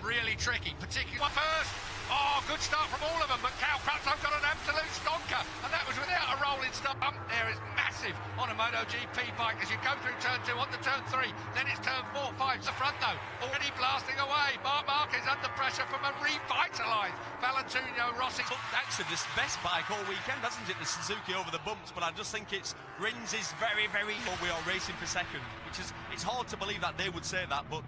really tricky, particularly first. Oh, good start from all of them, but Cal Crutchlow got an absolute stonker, and that was without a rolling stop. There is massive on a MotoGP bike as you go through turn 2 onto turn 3, then it's turn 4, 5, the front though, already blasting away. Marques under pressure from a revitalised Valentino Rossi. Actually, this best bike all weekend, hasn't it, the Suzuki over the bumps, but I just think Rins is very, very... We are racing for second, which is, it's hard to believe that they would say that, but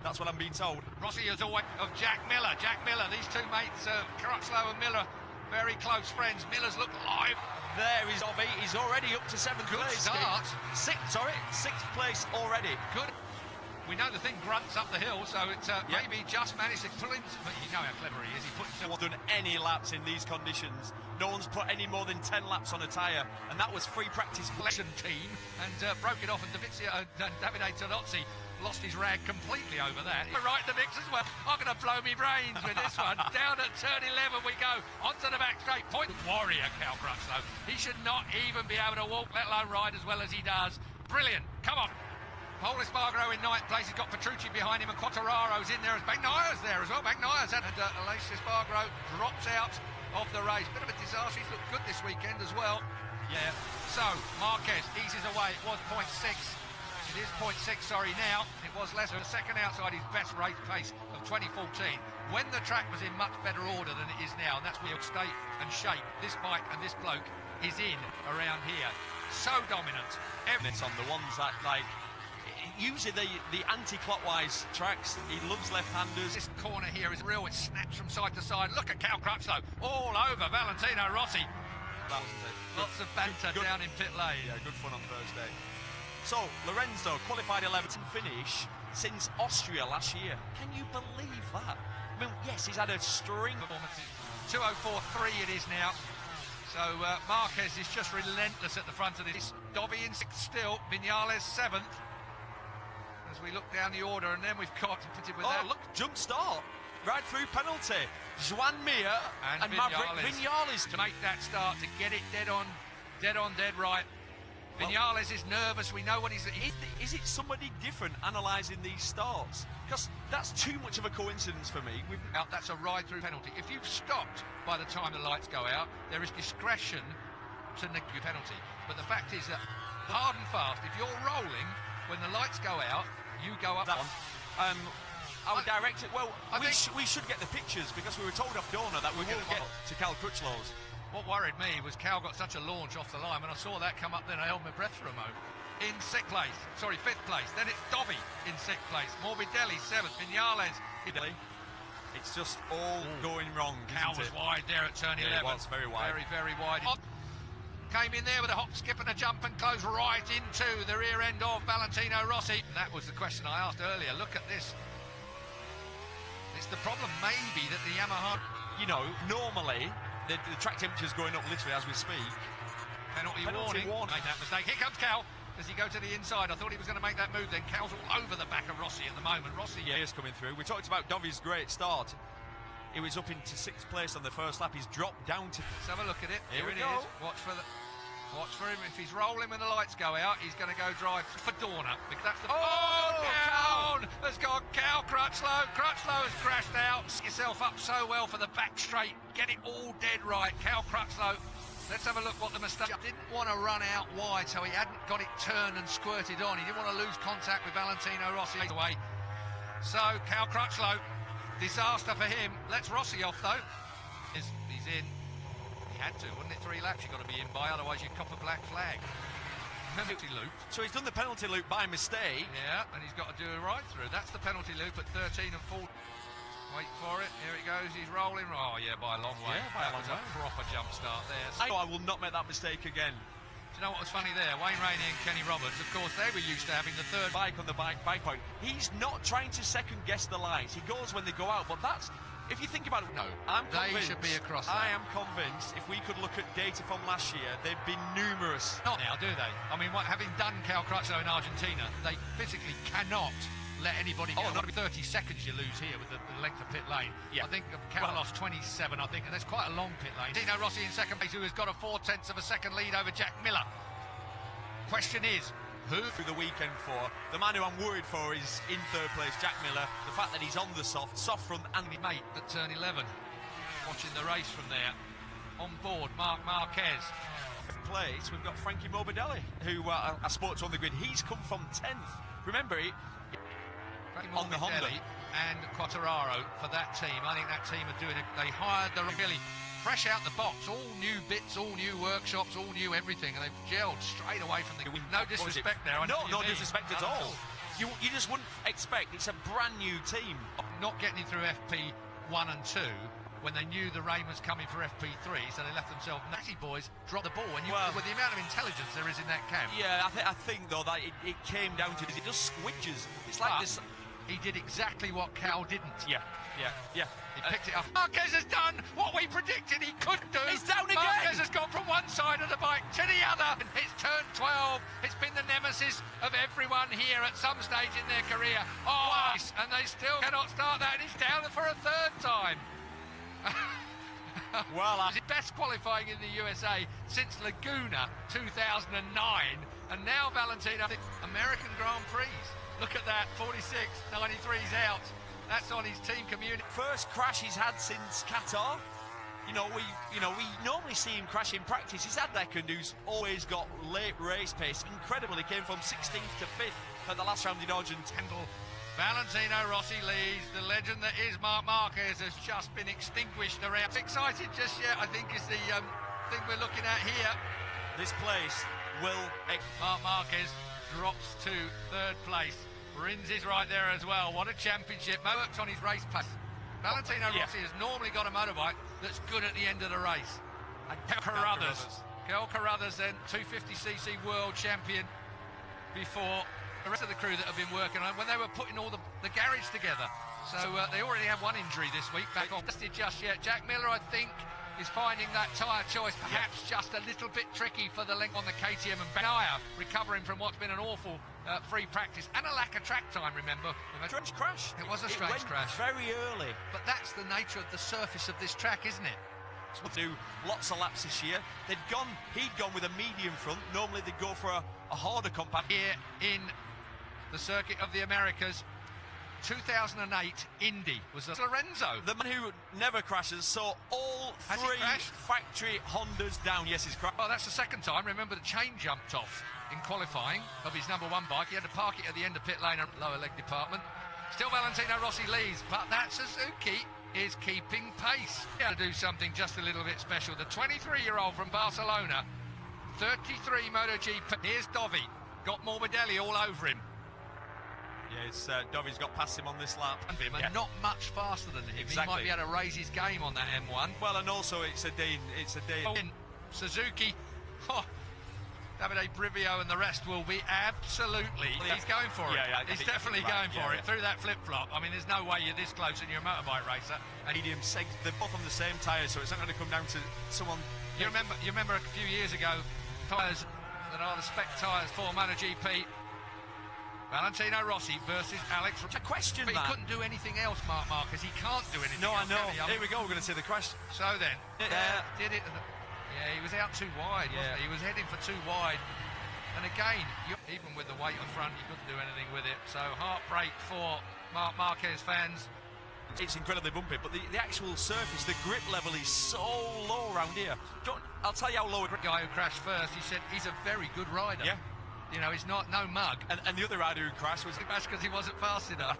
that's what I'm being told. Rossi is always of Jack Miller. These two mates, Crutchlow and Miller, very close friends. Miller's look live. There is Dobby. He's already up to 7th Good place. Start. Sixth place already. Good. We know the thing grunts up the hill, so it's maybe just managed to pull him. But you know how clever he is. He puts himself. Done any laps in these conditions. No one's put any more than 10 laps on a tyre, and that was free practice. Collection team and broke it off, and Davide Tonozzi lost his rag completely over that. We're right in the mix as well. I'm going to blow me brains with this one. Down at turn 11 we go, onto the back straight. Point warrior, Cal Crutchlow. He should not even be able to walk, let alone ride as well as he does. Brilliant. Come on. Paul Espargaro in 9th place. He's got Petrucci behind him, and Quartararo's in there. Bagnaia's there as well. Bagnaia's and Aleix Espargaro drops out of the race. Bit of a disaster. He's looked good this weekend as well. Yeah. So Marques eases away. It was 0.6. It is 0.6, sorry, now. It was less than a second outside his best race pace of 2014, when the track was in much better order than it is now, and that's where state and shape this bike and this bloke is in around here. So dominant. It's on the ones that, like, usually the anti-clockwise tracks, he loves left-handers. This corner here is real, it snaps from side to side. Look at Cal Crutchlow, all over Valentino Rossi. Lots of banter down in pit lane. Yeah, good fun on Thursday. So, Lorenzo, qualified 11th finish since Austria last year. Can you believe that? I mean, yes, he's had a string of performances. 2:04.3 it is now. So, Marques is just relentless at the front of this. Dobby in 6th still, Vinales 7th. As we look down the order, and then we've got with that. Look, jump start. Right through penalty. Joan Mir and Maverick Vinales to make that start, to get it dead on, dead right. Vinales is nervous. We know what he's... Is it somebody different analysing these starts? Because that's too much of a coincidence for me. That's a ride-through penalty. If you've stopped by the time the lights go out, there is discretion to negate your penalty. But the fact is that, hard and fast, if you're rolling, when the lights go out, you go up. That one. I would direct it... Well, we should get the pictures, because we were told off Dorna that we were going to get to Cal Crutchlow's. What worried me was Cal got such a launch off the line. When I saw that come up, then I held my breath for a moment. In 5th place. Then it's Dobby in 6th place. Morbidelli 7th. Vinales. It's just all going wrong. Cal was wide there at turn 11. Yeah, it was very wide. Very, very wide. Came in there with a hop, skip and a jump and closed right into the rear end of Valentino Rossi. That was the question I asked earlier. Look at this. It's the problem maybe that the Yamaha... You know, normally... The track temperature's going up literally as we speak. Penalty warning. Made that mistake. Here comes Cal. Does he go to the inside? I thought he was going to make that move then. Cal's all over the back of Rossi at the moment. Rossi, yeah, is coming through. We talked about Dovy's great start. He was up into 6th place on the first lap. He's dropped down to... Let's have a look at it. Here it is. Watch for him. If he's rolling when the lights go out, he's going to go drive for Dorna. Because that's the... Down! Has gone Cal Crutchlow. Crutchlow has crashed out. Set yourself up so well for the back straight. Get it all dead right. Cal Crutchlow. Let's have a look what the mistake... Didn't want to run out wide, so he hadn't got it turned and squirted on. He didn't want to lose contact with Valentino Rossi away. So, Cal Crutchlow, disaster for him. Lets Rossi off, though. He's in. He had to, wouldn't it? 3 laps you've got to be in by, otherwise you cop a black flag. Penalty loop. So he's done the penalty loop by mistake. Yeah, and he's got to do a ride through. That's the penalty loop at 13 and 4. Wait for it. Here it goes. He's rolling. Oh, yeah, by a long way. Yeah, by a long way. A proper jump start there. So I will not make that mistake again. Do you know what was funny there? Wayne Rainey and Kenny Roberts, of course, they were used to having the third bike on the bike point. He's not trying to second-guess the lights. He goes when they go out, but that's... If you think about it, no, they should be across that. I am convinced if we could look at data from last year, they've been numerous. Not now, do they? I mean, having done Cal Crutchlow in Argentina, they physically cannot let anybody go. 30 seconds you lose here with the length of pit lane. Yeah. I think Cal lost 27, I think, and that's quite a long pit lane. Dino Rossi in second place, who has got a 0.4 of a second lead over Jack Miller. Question is, Who? Through the weekend for. The man who I'm worried for is in third place, Jack Miller. The fact that he's on the soft front and My mate at turn 11, watching the race from there. On board, Marquez. place, we've got Frankie Morbidelli, who I spoke to on the grid. He's come from 10th. Remember, on the Honda. And Quattararo for that team. I think that team are doing it. They hired the really fresh out the box, all new bits, all new workshops, all new everything, and they've gelled straight away from the. No disrespect there. No disrespect at all. You just wouldn't expect. It's a brand new team. Not getting it through FP1 and 2 when they knew the rain was coming for FP3, so they left themselves. Natty boys dropped the ball, and with the amount of intelligence there is in that camp. Yeah, I think though that it came down to this. It just squidges. It's like this. He did exactly what Cal didn't. Yeah. He picked it up. Marquez has done what we predicted he could do. He's down again. Marquez has gone from one side of the bike to the other. It's turn 12. It's been the nemesis of everyone here at some stage in their career. Oh, and they still cannot start that. And he's down for a third time. Well, it's best qualifying in the USA since Laguna 2009, and now Valentino. American Grand Prix. Look at that, 46, 93's out. That's on his team community. First crash he's had since Qatar. We normally see him crash in practice. He's had Deckard, who's always got late race pace. Incredible, he came from 16th to 5th at the last round in Argentina. Valentino Rossi leads. The legend that is Marc Marquez has just been extinguished around. Excited just yet, I think, is the thing we're looking at here. This place will. Marc Marquez drops to third place. Rins is right there as well. What a championship. Works on his race pace. Valentino Rossi has normally got a motorbike that's good at the end of the race. And Kel Carruthers then 250cc world champion before the rest of the crew that have been working on when they were putting all the garage together. So they already have one injury this week back on. Just yet. Jack Miller, I think, is finding that tyre choice perhaps just a little bit tricky for the length on the KTM, and Benaya recovering from what's been an awful free practice and a lack of track time, remember. Strange crash. It was a strange crash. Very early. But that's the nature of the surface of this track, isn't it? We'll do lots of laps this year. He'd gone with a medium front. Normally they'd go for a harder compact. Here in the Circuit of the Americas, 2008 Indy was Lorenzo. The man who never crashes, saw all three factory Hondas down. Yes, he's crashed. Well, that's the second time. Remember, the chain jumped off in qualifying of his number one bike. He had to park it at the end of pit lane, lower leg department. Still Valentino Rossi leads, but that Suzuki is keeping pace. To do something just a little bit special. The 23-year-old from Barcelona, 33 MotoGP. Here's Dovi, got Morbidelli all over him. Yeah, Dovi's got past him on this lap. And not much faster than him. Exactly. He might be able to raise his game on that M1. Well, and also it's a day. Suzuki, Davide Brivio and the rest will be absolutely. He's going for it. He's definitely going for it through that flip-flop. I mean, there's no way you're this close and you're a motorbike racer. Medium seg, they're both on the same tyre, so it's not going to come down to someone. You remember a few years ago, tyres that are the spec tyres for MotoGP. Valentino Rossi versus Alex. A question, but he couldn't do anything else, Marc Marquez. He can't do anything else. I know. Here we go, we're going to see the question. So then, did it. Yeah, he was out too wide, wasn't he? He was heading for too wide. And again, even with the weight up front, you couldn't do anything with it. So heartbreak for Marc Marquez fans. It's incredibly bumpy, but the actual surface, the grip level is so low around here. I'll tell you how low. The guy who crashed first, he said he's a very good rider. Yeah. You know, he's no mug. And the other rider who crashed was because he wasn't fast enough.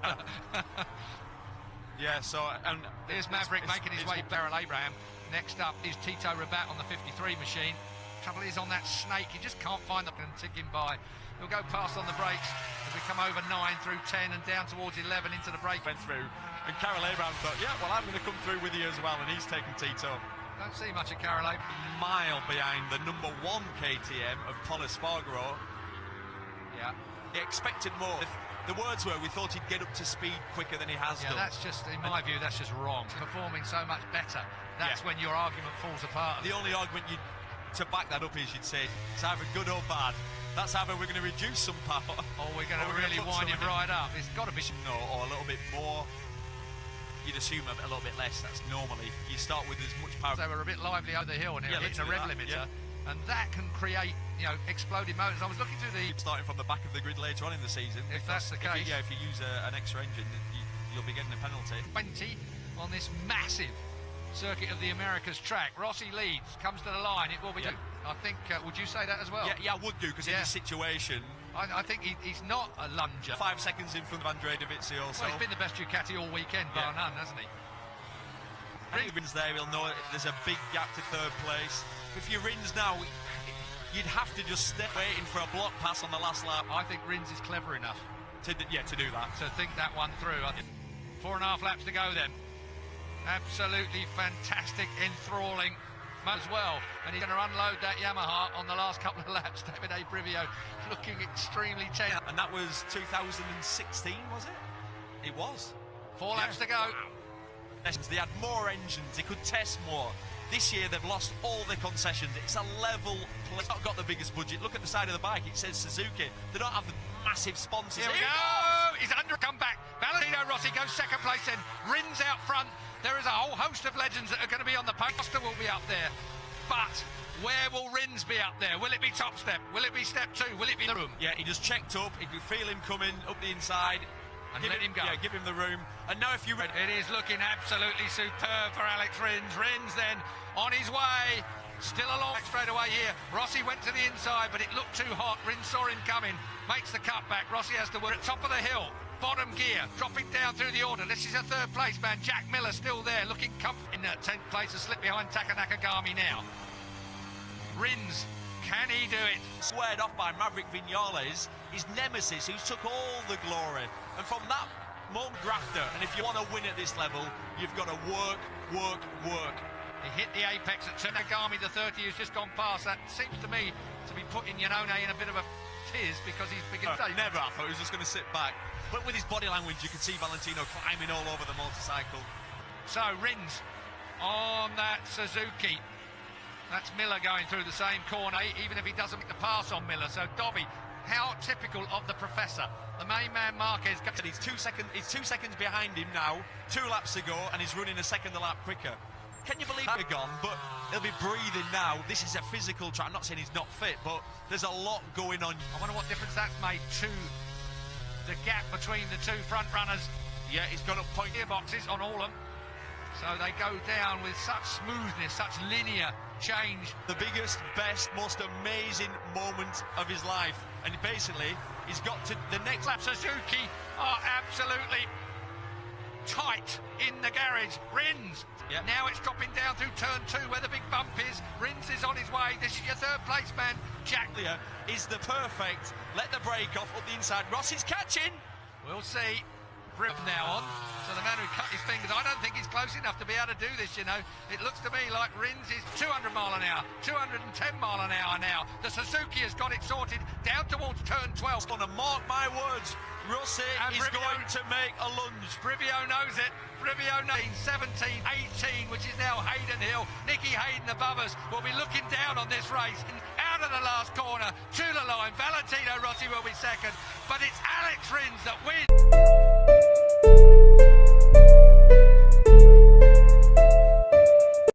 Yeah, so and here's Maverick making his way. Beryl Abraham. Next up is Tito Rabat on the 53 machine. Trouble is on that snake, he just can't find the and tick him by. He'll go past on the brakes as we come over 9 through 10 and down towards 11 into the break. Went through, and Carol Abraham thought, yeah, well, I'm going to come through with you as well, and he's taken Tito. Don't see much of Carol Abraham. Mile behind the number 1 KTM of Pol Espargaro. Yeah. He expected more. The words were, we thought he'd get up to speed quicker than he has done. That's just, in my view, that's just wrong. Performing so much better, that's when your argument falls apart. The only argument to back that up is you'd say, it's either good or bad. That's either we're going to reduce some power, or we're going to really wind him right up. It's got to be... No, or a little bit more. You'd assume a little bit less. That's normally, you start with as much power. They were a bit lively over the hill and hitting a rev limiter. And that can create exploded motors. I was looking through the... Starting from the back of the grid later on in the season. If that's the case. If you use an extra engine, you'll be getting a penalty. 20 on this massive Circuit of the Americas track. Rossi leads, comes to the line. It will be... Yeah. I think, would you say that as well? Yeah, I would do, because in this situation... I think he's not a lunger. 5 seconds in front of Andrea Dovizioso. Well, he's been the best Ducati all weekend, bar none, hasn't he? If he wins there, he'll know there's a big gap to third place. If you Rins now, you'd have to just stay waiting for a block pass on the last lap. I think Rins is clever enough to do that. To think that one through. 4.5 laps to go then. Absolutely fantastic, enthralling as well, and he's going to unload that Yamaha on the last couple of laps. Davide Brivio looking extremely tense. And that was 2016, was it? It was. 4 laps to go. Wow. They had more engines, they could test more. This year they've lost all their concessions. It's a level play. It's not got the biggest budget. Look at the side of the bike, it says Suzuki. They don't have the massive sponsors. Here we go! He's under come back. Valentino Rossi goes second place in. Rins out front. There is a whole host of legends that are going to be on the poster, will be up there. But where will Rins be up there? Will it be top step? Will it be step 2? Will it be the room? Yeah, he just checked up. He could feel him coming up the inside. And let him go. Yeah, give him the room. And now if you... It is looking absolutely superb for Alex Rins. Rins then on his way. Still along straight away here. Rossi went to the inside, but it looked too hot. Rins saw him coming. Makes the cutback. Rossi has to work at top of the hill. Bottom gear, dropping down through the order. This is a third place man. Jack Miller still there, looking comfortable in 10th place, a slip behind Taka Nakagami now. Rins, can he do it? Squared off by Maverick Viñales, his nemesis, who took all the glory. And from that moment, grafter. And if you want to win at this level, you've got to work. He hit the apex at Nakagami, the 30 who's just gone past. That seems to me to be putting Iannone in a bit of a tiz because he's beginning to... Never, I thought he was just going to sit back. But with his body language, you can see Valentino climbing all over the motorcycle. So, Rins on that Suzuki. That's Miller going through the same corner, even if he doesn't make the pass on Miller. So, Dobby, how typical of the professor. The main man, Marquez... He's 2 seconds behind him now, 2 laps to go, and he's running a second a lap quicker. Can you believe they're gone? But he'll be breathing now. This is a physical track. I'm not saying he's not fit, but there's a lot going on. I wonder what difference that's made to the gap between the 2 front runners. Yeah, he's got up point gearboxes on all of them. So they go down with such smoothness, such linear change. The biggest, best, most amazing moment of his life. And basically, he's got to the next lap. Suzuki are absolutely tight in the garage. Rins. Yeah. Now it's dropping down through turn 2 where the big bump is. Rins is on his way. This is your third place man. Jack Lear is the perfect. Let the brake off up the inside. Rossi's catching. We'll see. Briv now on. So the man who cut his fingers, I don't think he's close enough to be able to do this, you know. It looks to me like Rins is 200 mile an hour, 210 mile an hour now. The Suzuki has got it sorted down towards turn 12. On to mark my words, Rossi is going to make a lunge. Brivio knows it. Brivio knows 17, 18, which is now Hayden Hill. Nicky Hayden above us will be looking down on this race. Out of the last corner, to the line. Valentino Rossi will be second, but it's Alex Rins that wins.